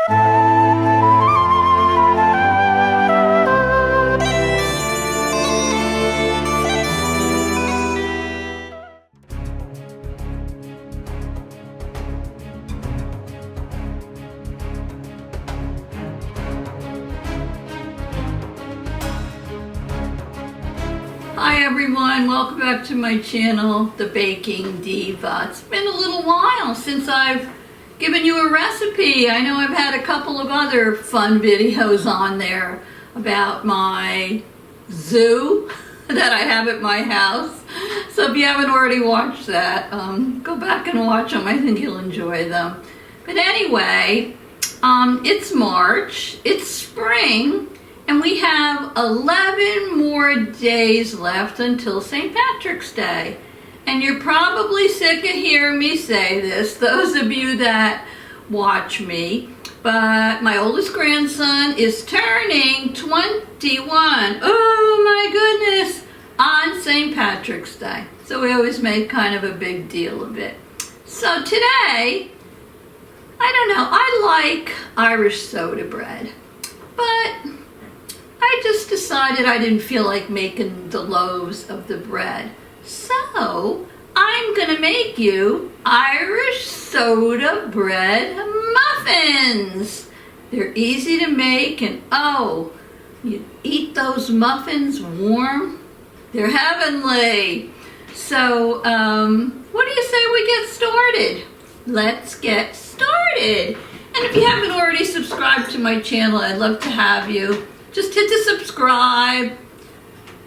Hi everyone, welcome back to my channel, The Baking Diva. It's been a little while since I've given you a recipe. I know I've had a couple of other fun videos on there about my zoo that I have at my house. So if you haven't already watched that, go back and watch them. I think you'll enjoy them. But anyway, it's March, it's spring, and we have 11 more days left until St. Patrick's Day. And you're probably sick of hearing me say this, those of you that watch me. But my oldest grandson is turning 21. Oh my goodness, on St. Patrick's Day. So we always make kind of a big deal of it. So today, I don't know, I like Irish soda bread, but I just decided I didn't feel like making the loaves of the bread. So I'm gonna make you Irish soda bread muffins. They're easy to make, and oh, you eat those muffins warm, they're heavenly. So what do you say we get started? Let's get started. And if you haven't already subscribed to my channel, I'd love to have you. Just hit the subscribe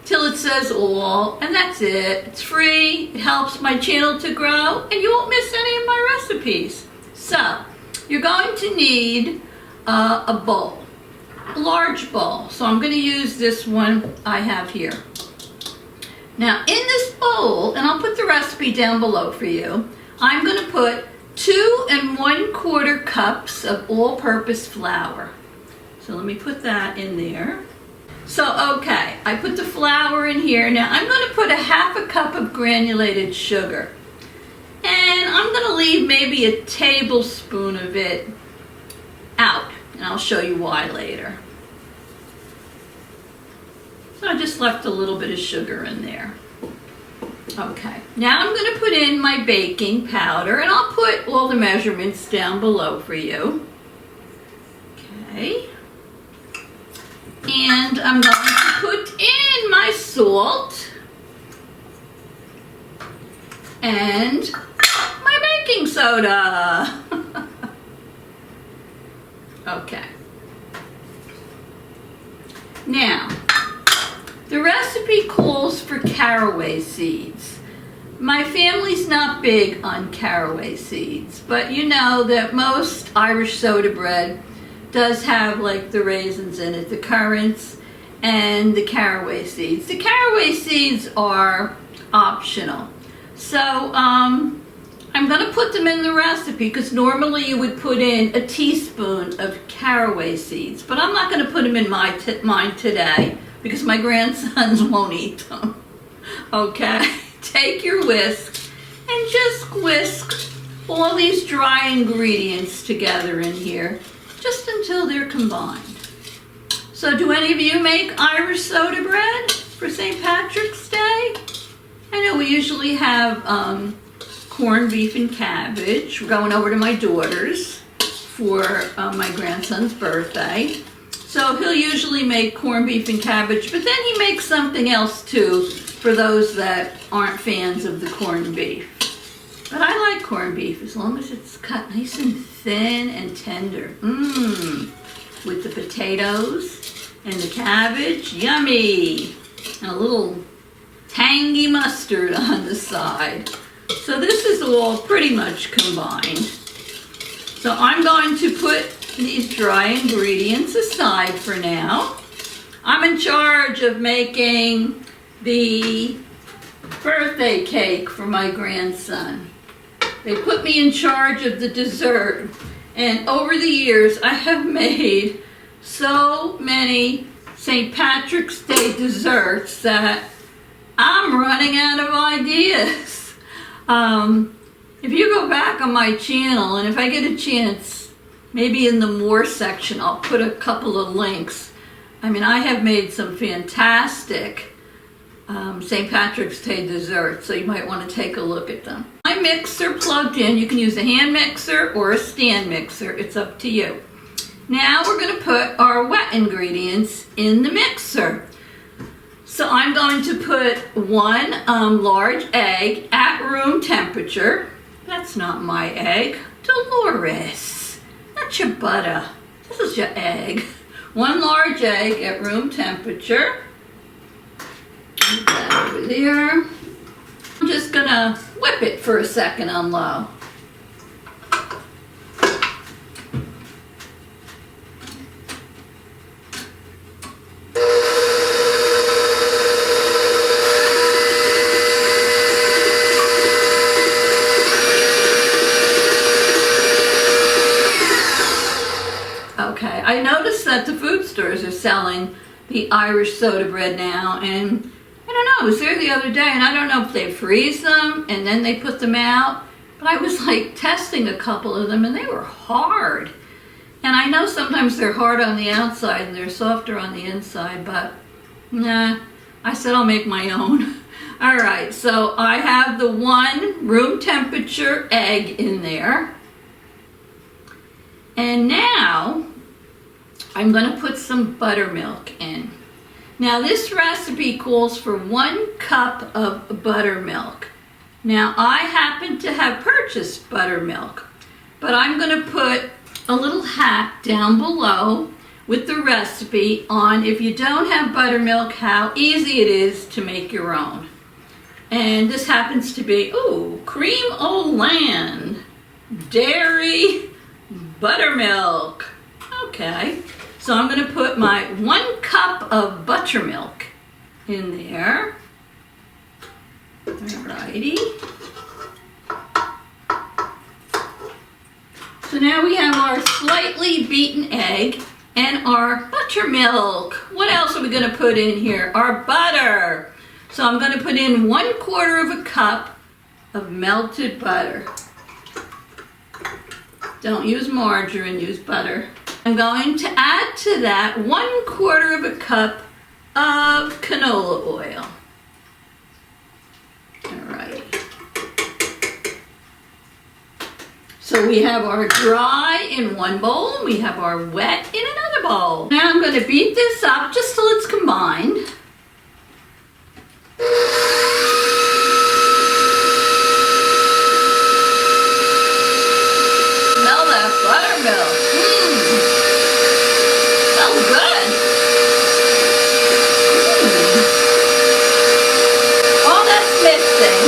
till it says all, and that's it. It's free, it helps my channel to grow, and you won't miss any of my recipes. So, you're going to need a bowl, a large bowl. So I'm going to use this one I have here. Now in this bowl, and I'll put the recipe down below for you, I'm going to put 2 1/4 cups of all-purpose flour. So let me put that in there. So, okay, I put the flour in here. Now I'm going to put 1/2 cup of granulated sugar. And I'm going to leave maybe a tablespoon of it out. And I'll show you why later. So I just left a little bit of sugar in there. Okay, now I'm going to put in my baking powder. And I'll put all the measurements down below for you. Okay. And I'm going to put in my salt and my baking soda. Okay. Now, the recipe calls for caraway seeds. My family's not big on caraway seeds, but you know that most Irish soda bread does have like the raisins in it, the currants and the caraway seeds. The caraway seeds are optional. So I'm going to put them in the recipe because normally you would put in a teaspoon of caraway seeds, but I'm not going to put them in mine today because my grandsons won't eat them. Okay, take your whisk and just whisk all these dry ingredients together in here, just until they're combined. So do any of you make Irish soda bread for St. Patrick's Day? I know we usually have corned beef and cabbage. We're going over to my daughter's for my grandson's birthday. So he'll usually make corned beef and cabbage, but then he makes something else too for those that aren't fans of the corned beef. But I like corned beef as long as it's cut nice and thin and tender. With the potatoes and the cabbage, yummy. And a little tangy mustard on the side. So this is all pretty much combined. So I'm going to put these dry ingredients aside for now. I'm in charge of making the birthday cake for my grandson. They put me in charge of the dessert, and over the years I have made so many St. Patrick's Day desserts that I'm running out of ideas. If you go back on my channel, and if I get a chance maybe in the more section I'll put a couple of links. I mean, I have made some fantastic St. Patrick's Day desserts, so you might want to take a look at them. My mixer plugged in. You can use a hand mixer or a stand mixer. It's up to you. Now we're going to put our wet ingredients in the mixer. So I'm going to put one large egg at room temperature. That's not my egg. Dolores, that's your butter. This is your egg. One large egg at room temperature. Put that over there. I'm just gonna whip it for a second on low. Okay, I noticed that the food stores are selling the Irish Soda Bread now, and I don't know, I was there the other day, and I don't know if they freeze them and then they put them out, but I was like testing a couple of them and they were hard. And I know sometimes they're hard on the outside and they're softer on the inside, but nah, I said I'll make my own. All right, so I have the one room temperature egg in there. And now I'm going to put some buttermilk in. Now this recipe calls for 1 cup of buttermilk. Now I happen to have purchased buttermilk, but I'm going to put a little hack down below with the recipe on, if you don't have buttermilk, how easy it is to make your own. And this happens to be, ooh, cream au land, dairy buttermilk. Okay. So I'm going to put my 1 cup of buttermilk in there. Alrighty. So now we have our slightly beaten egg and our buttermilk. What else are we going to put in here? Our butter. So I'm going to put in 1/4 cup of melted butter. Don't use margarine, use butter. I'm going to add to that 1/4 cup of canola oil. All right. So we have our dry in one bowl, we have our wet in another bowl. Now I'm going to beat this up just till it's combined. Smell that buttermilk. Smells good. All that's mixing,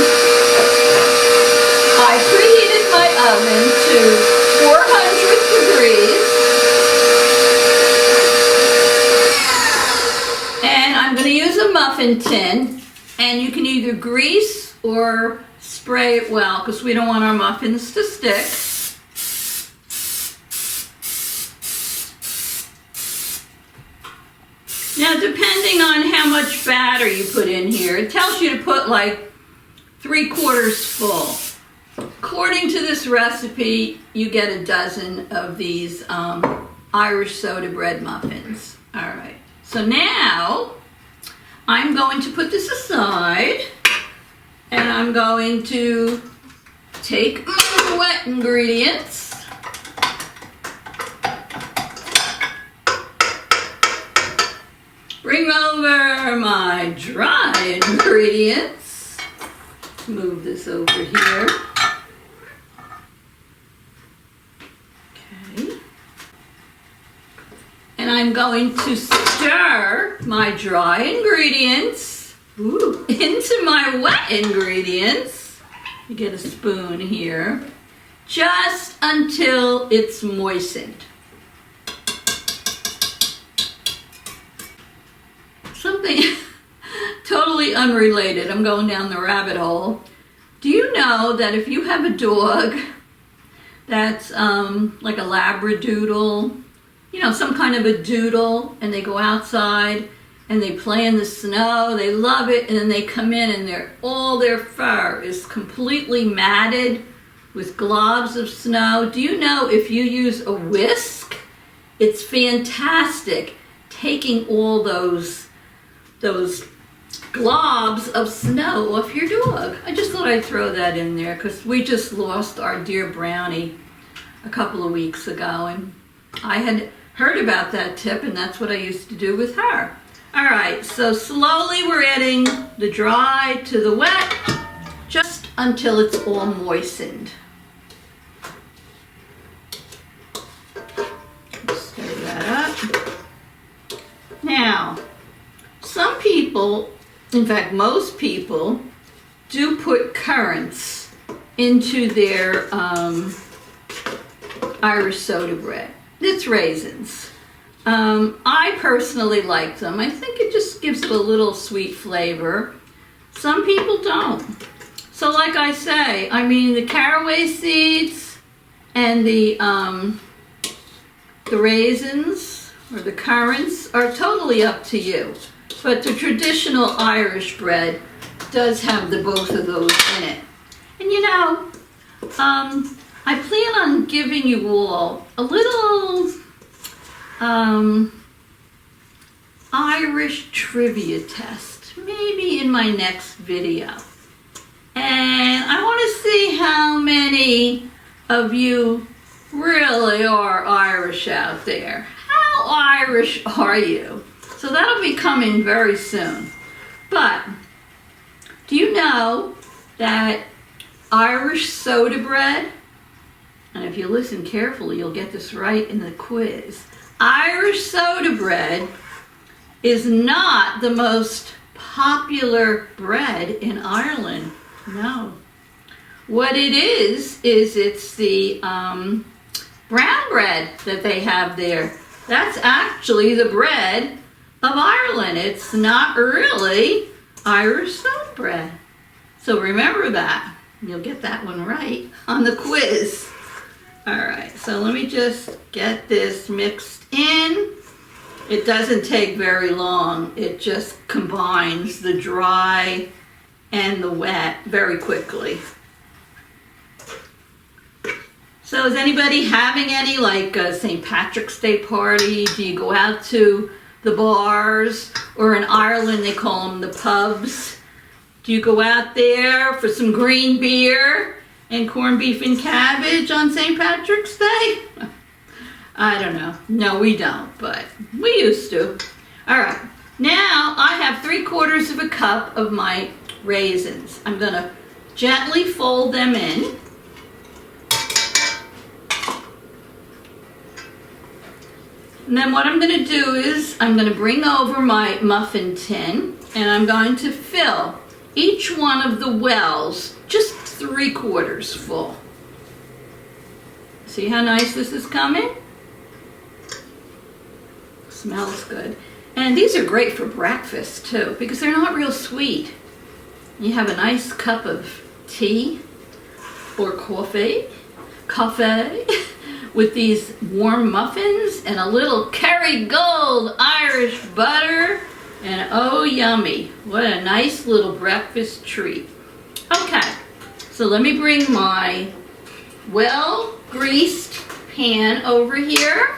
I preheated my oven to 400 degrees. And I'm going to use a muffin tin, and you can either grease or spray it well because we don't want our muffins to stick. Now, depending on how much batter you put in here, it tells you to put like 3/4 full. According to this recipe, you get a dozen of these Irish Soda Bread Muffins. All right, so now I'm going to put this aside, and I'm going to take my wet ingredients. Bring over my dry ingredients. Move this over here. Okay. And I'm going to stir my dry ingredients into my wet ingredients. You get a spoon here. Just until it's moistened. Something totally unrelated. I'm going down the rabbit hole. Do you know that if you have a dog that's like a Labradoodle, you know, some kind of a doodle, and they go outside and they play in the snow, they love it, and then they come in and all their fur is completely matted? with globs of snow. Do you know if you use a whisk, it's fantastic taking all those globs of snow off your dog. I just thought I'd throw that in there because we just lost our dear Brownie a couple of weeks ago, and I had heard about that tip, and that's what I used to do with her. All right, so slowly we're adding the dry to the wet just until it's all moistened. Stir that up. Now, some people, in fact most people, do put currants into their Irish soda bread. It's raisins. I personally like them. I think it just gives it a little sweet flavor. Some people don't. So like I say, I mean the caraway seeds and the raisins or the currants are totally up to you. But the traditional Irish bread does have the both of those in it. And you know, I plan on giving you all a little Irish trivia test, maybe in my next video. And I want to see how many of you really are Irish out there. How Irish are you? So that'll be coming very soon. But do you know that Irish soda bread, and if you listen carefully, you'll get this right in the quiz. Irish soda bread is not the most popular bread in Ireland. No. What it is it's the brown bread that they have there. That's actually the bread of Ireland. It's not really Irish soda bread. So remember that. You'll get that one right on the quiz. All right, so let me just get this mixed in. It doesn't take very long. It just combines the dry and the wet very quickly. So is anybody having any, like a St. Patrick's Day party? Do you go out to the bars, or in Ireland they call them the pubs? Do you go out there for some green beer and corned beef and cabbage on St. Patrick's Day? I don't know. No, we don't, but we used to. All right, now I have 3/4 of a cup of my raisins. I'm gonna gently fold them in. And then what I'm gonna do is I'm gonna bring over my muffin tin, and I'm going to fill each one of the wells just 3/4 full. See how nice this is coming? Smells good. And these are great for breakfast too, because they're not real sweet. You have a nice cup of tea or coffee with these warm muffins and a little Kerrygold Irish butter, and oh yummy, what a nice little breakfast treat. Okay, so let me bring my well-greased pan over here.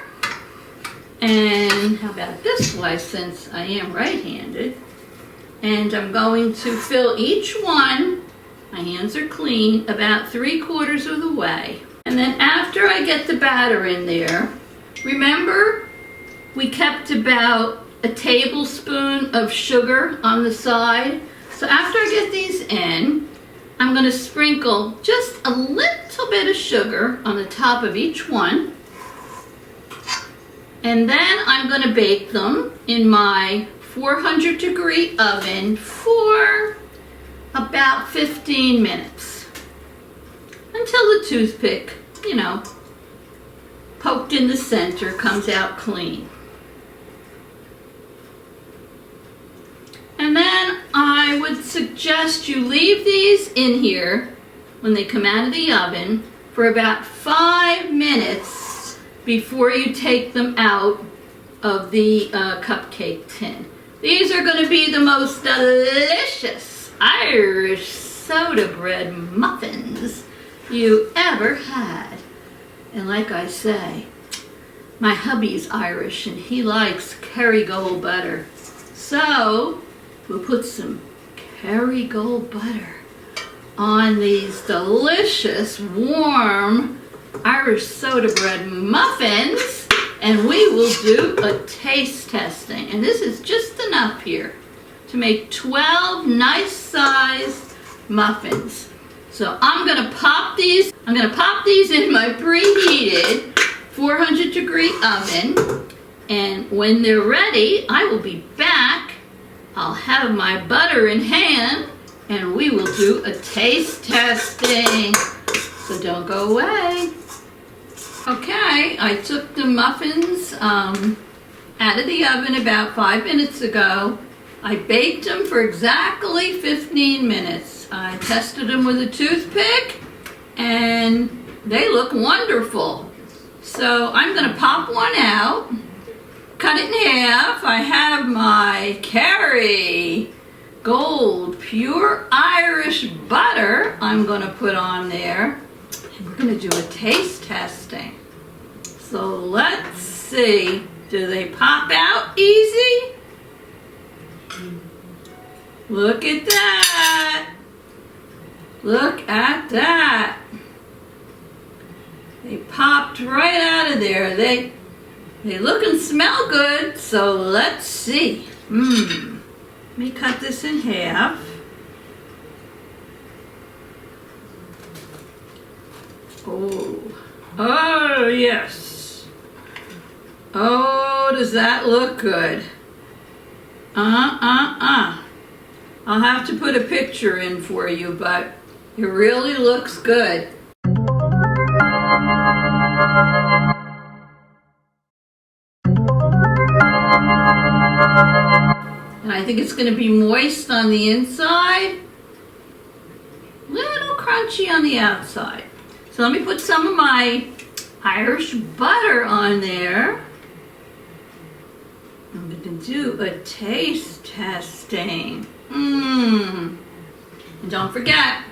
And how about this way, since I am right-handed? And I'm going to fill each one, my hands are clean, about 3/4 of the way. And then after I get the batter in there, remember we kept about a tablespoon of sugar on the side. So after I get these in, I'm going to sprinkle just a little bit of sugar on the top of each one. And then I'm going to bake them in my 400-degree oven for about 15 minutes. Until the toothpick, you know, poked in the center, comes out clean. And then I would suggest you leave these in here when they come out of the oven for about 5 minutes before you take them out of the cupcake tin. These are going to be the most delicious Irish soda bread muffins you ever had. And like I say, my hubby's Irish and he likes Kerrygold butter. So we'll put some Kerrygold butter on these delicious, warm Irish Soda Bread Muffins, and we will do a taste testing. And this is just enough here to make 12 nice sized muffins. So I'm gonna pop these in my preheated 400-degree oven, and when they're ready, I will be back. I'll have my butter in hand and we will do a taste testing. So don't go away. Okay, I took the muffins out of the oven about 5 minutes ago. I baked them for exactly 15 minutes. I tested them with a toothpick and they look wonderful. So I'm going to pop one out, cut it in half. I have my Kerrygold pure Irish butter I'm going to put on there. And we're going to do a taste testing. So let's see. Do they pop out easy? Look at that. Look at that. They popped right out of there. They look and smell good, so let's see. Let me cut this in half. Oh yes. Oh, does that look good? I'll have to put a picture in for you, but it really looks good. And I think it's going to be moist on the inside, little crunchy on the outside. So let me put some of my Irish butter on there. I'm going to do a taste testing. And don't forget,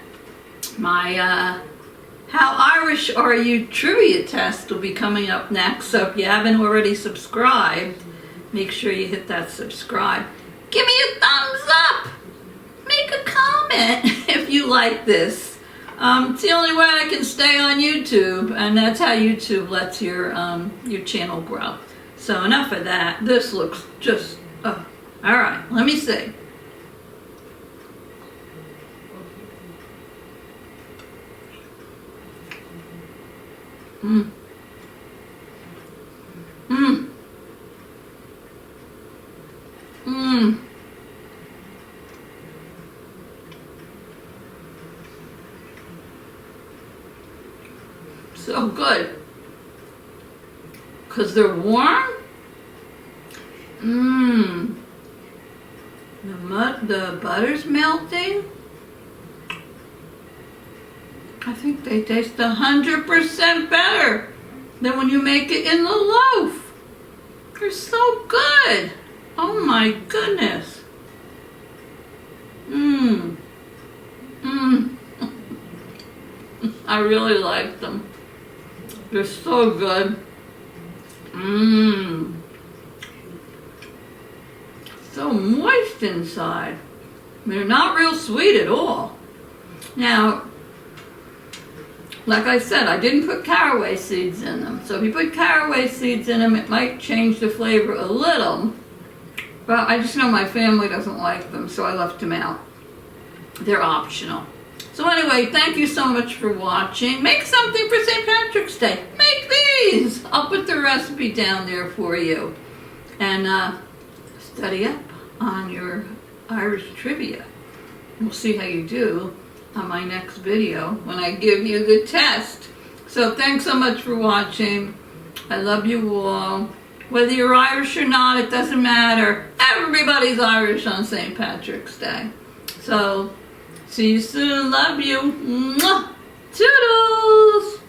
my How Irish Are You trivia test will be coming up next. So if you haven't already subscribed, make sure you hit that subscribe. Give me a thumbs up. Make a comment if you like this. It's the only way I can stay on YouTube, and that's how YouTube lets your channel grow. So enough of that. This looks just, all right, let me see. So good. Because they're warm. The butter's melting. I think they taste 100% better than when you make it in the loaf. They're so good. Oh my goodness. I really like them. They're so good. So moist inside. They're not real sweet at all. Now, like I said, I didn't put caraway seeds in them. So if you put caraway seeds in them, it might change the flavor a little. But I just know my family doesn't like them, so I left them out. They're optional. So anyway, thank you so much for watching. Make something for St. Patrick's Day. Make these. I'll put the recipe down there for you. And study up on your Irish trivia. We'll see how you do on my next video when I give you the test. So thanks so much for watching. I love you all. Whether you're Irish or not, it doesn't matter. Everybody's Irish on St. Patrick's Day. So, see you soon. Love you. Mwah. Toodles!